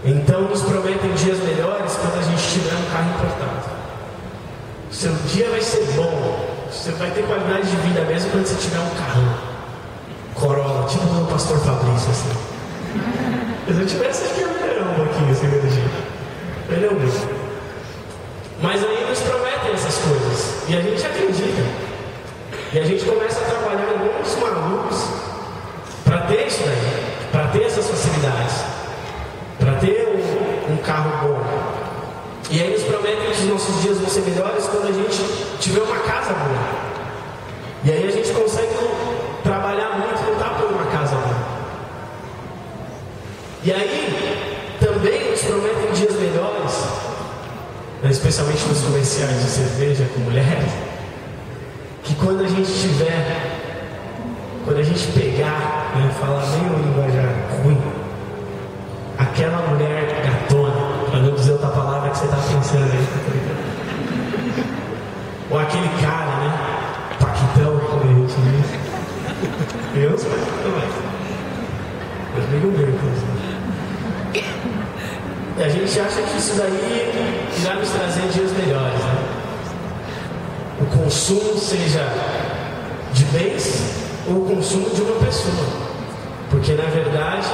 Então nos prometem dias melhores quando a gente tiver um carro importado. O seu dia vai ser bom, você vai ter qualidade de vida mesmo quando você tiver um carro Corolla, tipo o pastor Fabrício, assim. Se eu tivesse, acho que ia melhorar um pouquinho esse meu dia. Melhor muito. Mas aí nos prometem essas coisas e a gente acredita. E a gente começa a trabalhar alguns malucos para ter isso daí, para ter essas facilidades, para ter um carro bom. E aí nos prometem que os nossos dias vão ser melhores quando a gente tiver uma casa boa. E aí a gente consegue trabalhar muito e lutar por uma casa boa. E aí também nos prometem dias melhores, especialmente nos comerciais de cerveja com mulheres, que quando a gente pegar, falar meio linguajar ruim, aquela mulher gatona, para não dizer outra palavra que você está pensando aí, ou aquele cara, paquitão, como a gente diz, eu não sou paquitão mais, mas meio mesmo. E a gente acha que isso daí irá nos trazer dias melhores, né? O consumo seja de bens ou o consumo de uma pessoa, porque na verdade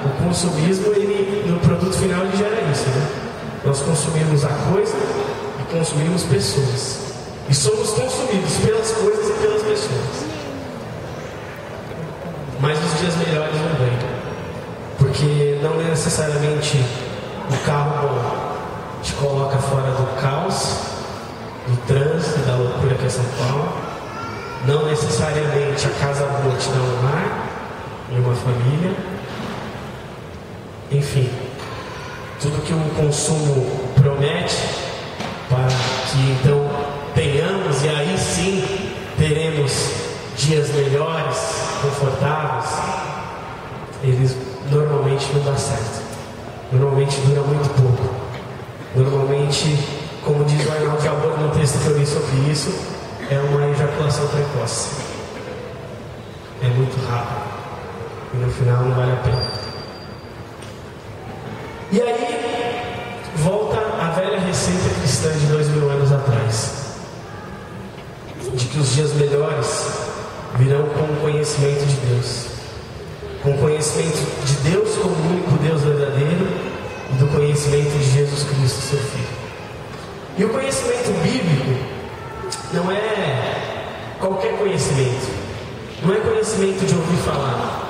o consumismo, ele, no produto final, ele gera isso, né? Nós consumimos a coisa e consumimos pessoas, e somos consumidos pelas coisas e pelas pessoas. Mas os dias melhores não vêm, porque não é necessariamente o carro bom te coloca fora do caos, do trânsito, da loucura que é São Paulo. Não necessariamente a casa boa te dá um lar e uma família. Enfim, tudo que o consumo promete para que então tenhamos, e aí sim teremos dias melhores, confortáveis, eles normalmente não dão certo. Normalmente dura muito pouco. Normalmente, como diz o Arnaldo Jabor no texto que eu li sobre isso, é uma ejaculação precoce. É muito rápido. E no final não vale a pena. E aí, volta a velha receita cristã de 2000 anos atrás. De que os dias melhores virão com o conhecimento de Deus. Com o conhecimento de Deus como o único Deus verdadeiro e do conhecimento de Jesus Cristo, seu Filho. E o conhecimento bíblico não é qualquer conhecimento. Não é conhecimento de ouvir falar.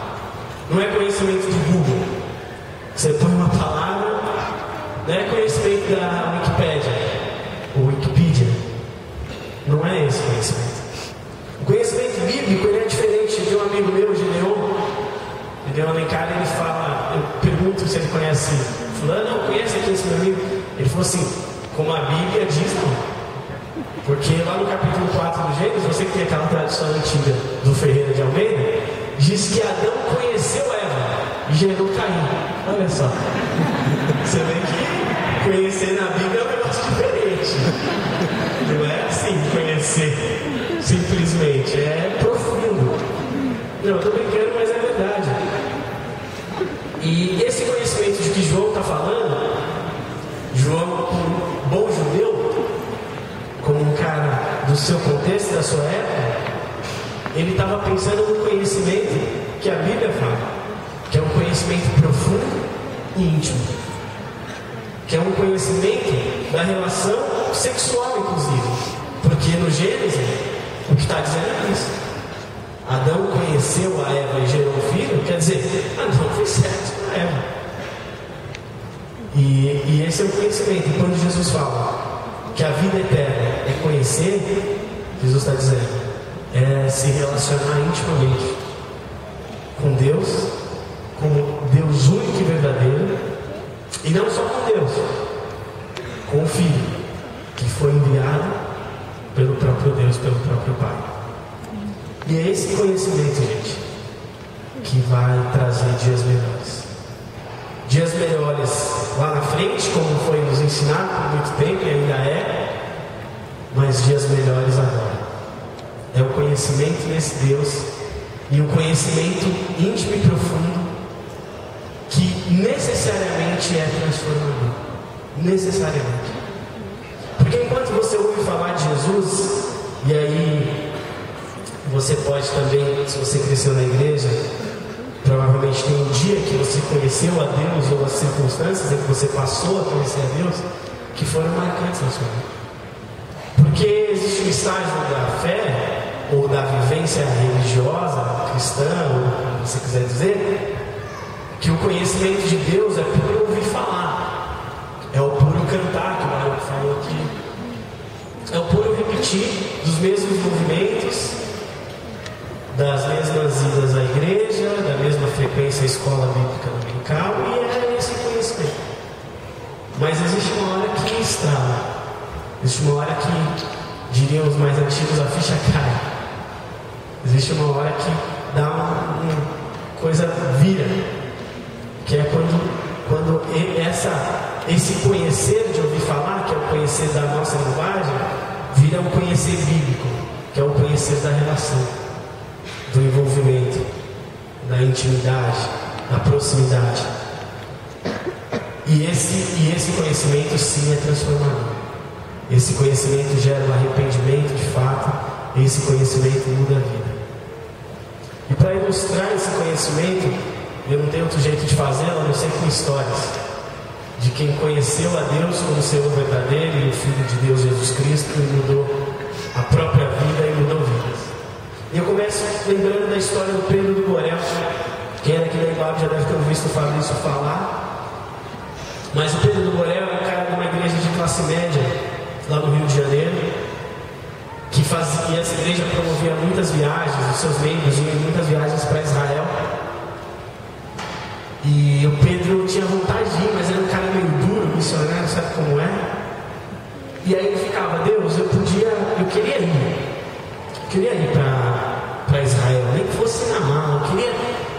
Não é conhecimento de Google. Você põe uma palavra, não é conhecimento da Wikipédia ou Wikipedia. Não é esse conhecimento. O conhecimento bíblico, ele é diferente. De um amigo meu, Gideon Alencar, ele fala, eu pergunto se ele conhece fulano, não conhece aqui esse meu amigo. Ele falou assim, como a Bíblia diz, não. Porque lá no capítulo 4 do Gênesis, você que tem aquela tradição antiga do Ferreira de Almeida, diz que Adão conheceu Eva e gerou Caim. Olha só. Você vê que conhecer na Bíblia é um negócio diferente. Não é assim, conhecer simplesmente, é profundo. Não, eu estou brincando, mas é verdade. E esse conhecimento de que João está falando, João, um bom judeu, como um cara do seu contexto, da sua época, ele estava pensando no conhecimento que a Bíblia fala, que é um conhecimento profundo e íntimo, que é um conhecimento da relação sexual, inclusive, porque no Gênesis o que está dizendo é isso. Adão conheceu a Eva e gerou um filho, quer dizer, Adão fez sexo com a Eva. E esse é o conhecimento. E quando Jesus fala que a vida eterna é conhecer, Jesus está dizendo, é se relacionar intimamente com Deus, como Deus único e verdadeiro, e não só com Deus, com o Filho, que foi enviado pelo próprio Deus, pelo próprio Pai. E é esse conhecimento, gente, que vai trazer dias melhores. Dias melhores lá na frente, como foi nos ensinado por muito tempo e ainda é, mas dias melhores agora. É o conhecimento desse Deus e um conhecimento íntimo e profundo que necessariamente necessariamente é transformador. Necessariamente. Porque enquanto você ouve falar de Jesus, e aí você pode também, se você cresceu na igreja, provavelmente tem um dia que você conheceu a Deus, ou as circunstâncias em que você passou a conhecer a Deus, que foram marcantes na sua vida. Porque existe um estágio da fé, ou da vivência religiosa, cristã, ou como você quiser dizer, que o conhecimento de Deus é puro ouvir falar, é o puro cantar, que o Mário falou aqui, é o puro repetir dos mesmos movimentos, das mesmas idas à igreja, da mesma frequência à escola bíblica dominical, e é esse conhecimento. Mas existe uma hora que estrala, existe uma hora que, diriam os mais antigos, a ficha cai. Existe uma hora que dá uma coisa vira, que é quando esse conhecer de ouvir falar, que é o conhecer da nossa linguagem, vira um conhecer bíblico, que é o conhecer da relação, do envolvimento, da intimidade, da proximidade. E esse conhecimento sim é transformador. Esse conhecimento gera um arrependimento de fato, e esse conhecimento muda a vida. E para ilustrar esse conhecimento, eu não tenho outro jeito de fazê-lo, a não ser com histórias de quem conheceu a Deus como Senhor verdadeiro e o Filho de Deus Jesus Cristo, e mudou a própria vida e mudou vidas. E eu começo lembrando da história do Pedro do Borel. Quem era aqui da Iguape já deve ter ouvido o Fabrício falar. Mas o Pedro do Borel era um cara de uma igreja de classe média, lá no Rio de Janeiro, que fazia, essa igreja promovia muitas viagens, os seus membros iam em muitas viagens para Israel. E o Pedro tinha vontade de ir, mas era um cara meio duro, missionário, sabe como é? E aí ele ficava, Deus, eu queria ir para Israel, nem que fosse na mala, eu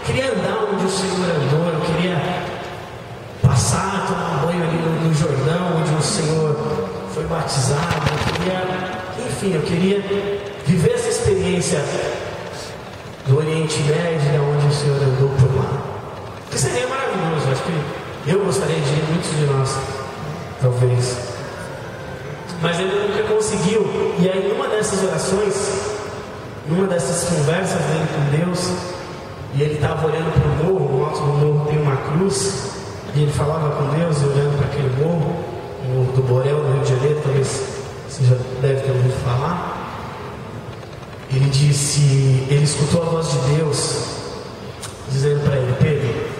queria andar onde o Senhor andou, eu queria passar, tomar um banho ali no Jordão, onde o Senhor foi batizado, eu queria viver essa experiência do Oriente Médio, onde o Senhor andou por lá. Que seria maravilhoso, acho que eu gostaria de ir, muitos de nós, talvez. Mas ele nunca conseguiu. E aí, numa dessas orações, numa dessas conversas dele com Deus, e ele estava olhando para o morro, no alto do morro tem uma cruz, e ele falava com Deus, olhando para aquele morro, o Morro do Borel, no Rio de Janeiro, talvez você já deve ter ouvido falar. Ele escutou a voz de Deus, dizendo para ele, Pedro,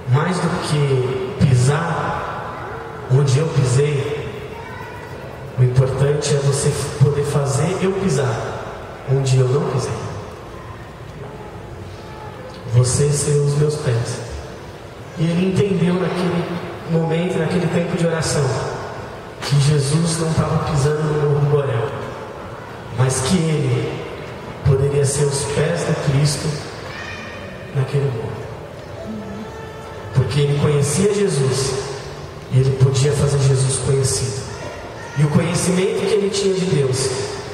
mais do que pisar onde eu pisei, o importante é você poder fazer eu pisar onde eu não pisei. Você ser os meus pés. E ele entendeu naquele momento, naquele tempo de oração, que Jesus não estava pisando no Morro do Borel, mas que ele poderia ser os pés do Cristo naquele morro. Porque ele conhecia Jesus e ele podia fazer Jesus conhecido. E o conhecimento que ele tinha de Deus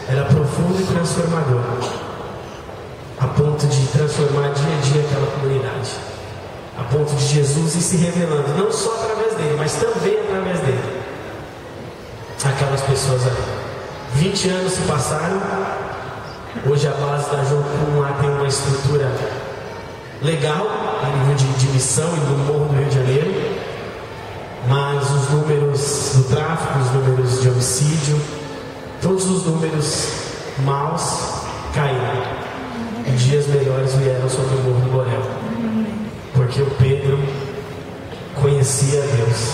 era profundo e transformador, a ponto de transformar dia a dia aquela comunidade, a ponto de Jesus ir se revelando, não só através dele, mas também através dele, aquelas pessoas ali. 20 anos se passaram. Hoje a base da Jocum lá tem uma estrutura legal a nível de missão e do Morro do Rio de Janeiro, mas os números do tráfico, os números de homicídio, todos os números maus caíram, e dias melhores vieram sobre o Morro do Borel, porque o Pedro conhecia a Deus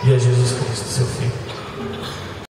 e a Jesus Cristo, seu Filho.